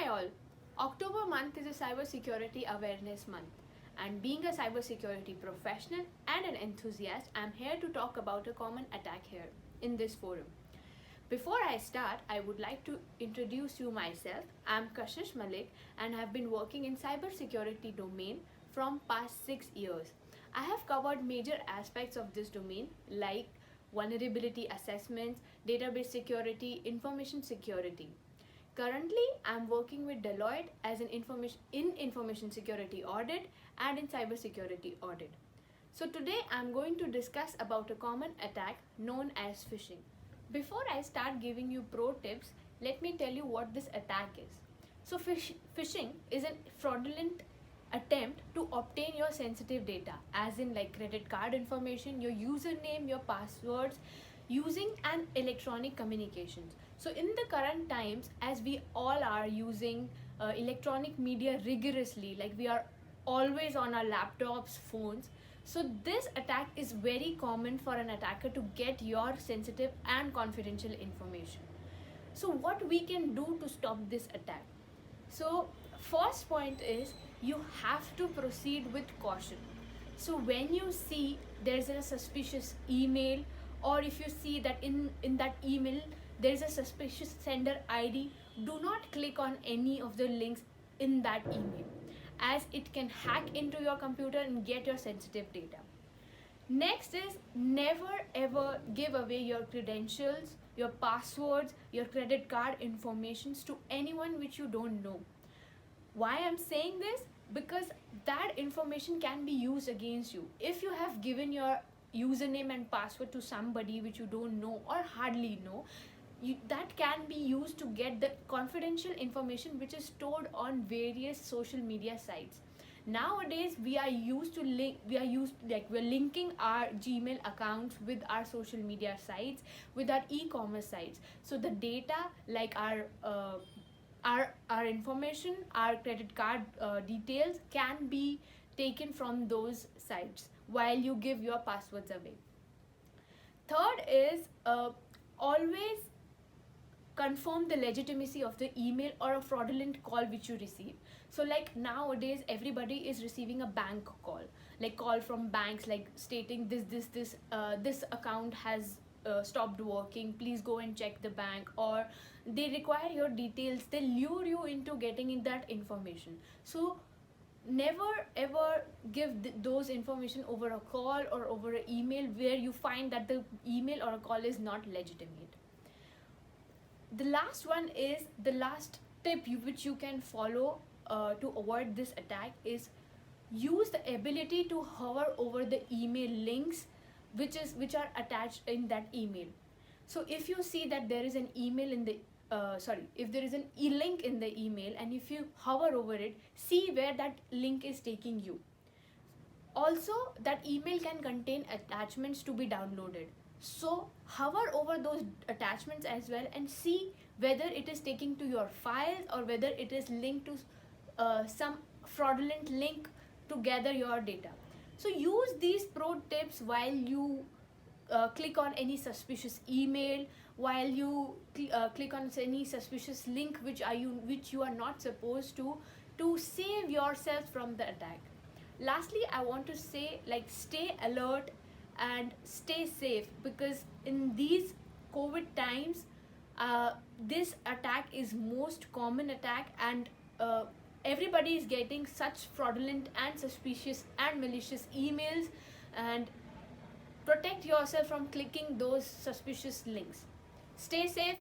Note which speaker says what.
Speaker 1: Hi all. October month is a cybersecurity awareness month, and being a cybersecurity professional and an enthusiast, I'm here to talk about a common attack here in this forum. Before I start, I would like to introduce you myself. I'm Kashish Malik and have been working in cybersecurity domain from past 6 years. I have covered major aspects of this domain like vulnerability assessments, database security, information security. Currently, I'm working with Deloitte as an information security audit and in cybersecurity audit. So today I'm going to discuss about a common attack known as phishing. Before I start giving you pro tips, let me tell you what this attack is. So phishing is a fraudulent attempt to obtain your sensitive data, as in like credit card information, your username, your passwords, using an electronic communications. So in the current times, as we all are using electronic media rigorously, like we are always on our laptops, phones, so this attack is very common for an attacker to get your sensitive and confidential information. So what we can do to stop this attack? So first point is you have to proceed with caution. So when you see there's a suspicious email, or if you see that in that email there's a suspicious sender ID, do not click on any of the links in that email, as it can hack into your computer and get your sensitive data. Next is never ever give away your credentials, your passwords, your credit card informations to anyone which you don't know. Why I'm saying this? Because that information can be used against you. If you have given your username and password to somebody which you don't know or hardly know, that can be used to get the confidential information which is stored on various social media sites. Nowadays we're linking our Gmail accounts with our social media sites, with our e-commerce sites, so the data like our information, our credit card details can be taken from those sites while you give your passwords away. Third is always confirm the legitimacy of the email or a fraudulent call which you receive. So like nowadays everybody is receiving a bank call, like call from banks, like stating this account has stopped working, please go and check the bank, or they require your details, they lure you into getting in that information. So never ever give those information over a call or over an email where you find that the email or a call is not legitimate. The last one is the last tip which you can follow to avoid this attack is use the ability to hover over the email links which are attached in that email. So if you see that there is an email in the if there is an link in the email, and if you hover over it, see where that link is taking you. Also, that email can contain attachments to be downloaded. So hover over those attachments as well and see whether it is taking to your files or whether it is linked to some fraudulent link to gather your data. So use these pro tips while you click on any suspicious email, while you click on any suspicious link which you are not supposed to save yourself from the attack. Lastly, I want to say, like, stay alert and stay safe, because in these COVID times this attack is most common attack, and everybody is getting such fraudulent and suspicious and malicious emails. And protect yourself from clicking those suspicious links. Stay safe.